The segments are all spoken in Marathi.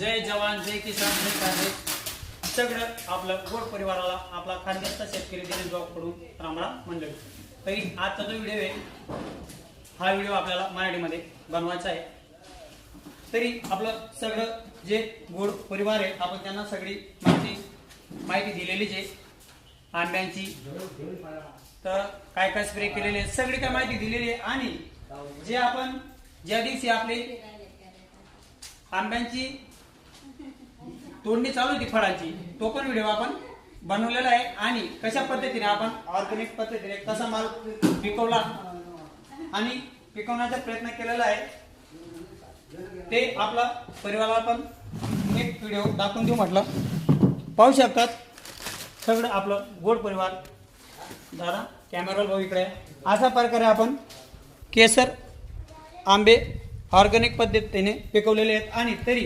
जय जवान जय किसान जय खानदेश सगळं आपलं गोड परिवाराला आपला खानदेशचा शेतकरी दिनेश भाऊकडून रामराम मंडळी। तरी आजचा जो व्हिडिओ आहे हा व्हिडिओ आपल्याला मराठीमध्ये बनवायचा आहे। तरी आपलं सगळं जे गोड परिवार आहे आपण त्यांना सगळी माहिती दिलेलीच आहे। आंब्यांची तर काय काय स्प्रे केलेले सगळी काय माहिती दिलेली आहे। आणि जे आपण ज्या दिवशी आपली आंब्यांची तोडणी चालू होती फळाची तो पण व्हिडिओ आपण बनवलेला आहे। आणि कशा पद्धतीने आपण ऑर्गॅनिक पद्धतीने कसा माल पिकवला आणि पिकवण्याचा प्रयत्न केलेला आहे ते आपला परिवाराला पण एक व्हिडिओ दाखवून देऊ म्हटलं। पाहू शकतात सगळं आपलं गोड परिवार दादा कॅमेरा भाऊ इकडे अशा प्रकारे आपण केसर आंबे ऑर्गॅनिक पद्धतीने पिकवलेले आहेत। आणि तरी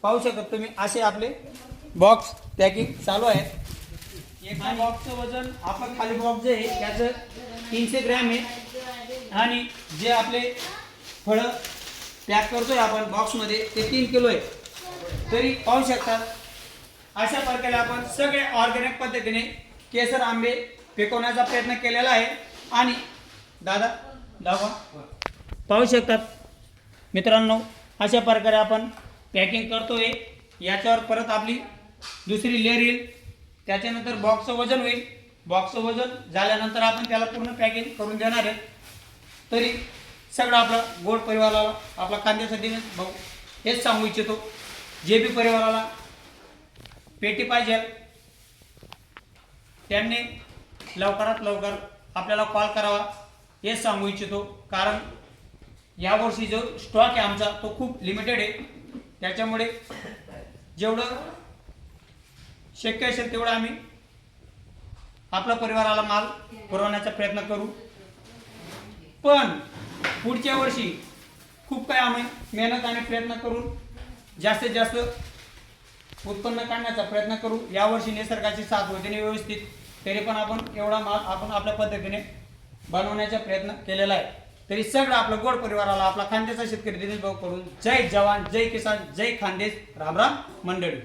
पाहू शकता तुम्ही असे आपले बॉक्स पॅकिंग चालू आहे। एका बॉक्सचं वजन आपण खाली बॉक्स जे आहे त्याचं 300 ग्रॅम आहे आणि जे आपले फळं पॅक करतोय आपण बॉक्समध्ये ते 3 किलो आहे। तरी पाहू शकता अशा प्रकारे आपण सगळे ऑर्गॅनिक पद्धतीने केसर आंबे पिकवण्याचा प्रयत्न केलेला आहे। आणि दादा दाखवा पाहू शकतात मित्रांनो अशा प्रकारे आपण पॅकिंग करतोय। याच्यावर परत आपली दुसरी लेअर येईल त्याच्यानंतर बॉक्सचं वजन होईल। बॉक्सचं वजन झाल्यानंतर आपण त्याला पूर्ण पॅकिंग करून देणार आहे। तरी सगळं आपला गोड परिवाराला आपला खानदेशासाठी भाऊ हेच सांगू इच्छितो जे बी परिवाराला पेटी पाहिजे त्यांनी लवकरात लवकर आपल्याला कॉल करावा हेच सांगू इच्छितो। कारण यावर्षी जो स्टॉक आहे आमचा तो खूप लिमिटेड आहे त्याच्यामुळे जेवढं शक्य असेल तेवढं आम्ही आपल्या परिवाराला माल पुरवण्याचा प्रयत्न करू। पण पुढच्या वर्षी खूप काही आम्ही मेहनत आणि प्रयत्न करून जास्तीत जास्त उत्पन्न काढण्याचा प्रयत्न करू। यावर्षी निसर्गाची साथ होती नाही व्यवस्थित तरी पण आपण एवढा माल आपण आपल्या पद्धतीने बनवण्याचा प्रयत्न केलेला आहे। तरी सगळं आपलं गोड परिवाराला आपला खानदेशचा शेतकरी दिनेश भाऊ कडून जय जवान जय किसान जय खानदेश रामराम मंडळी।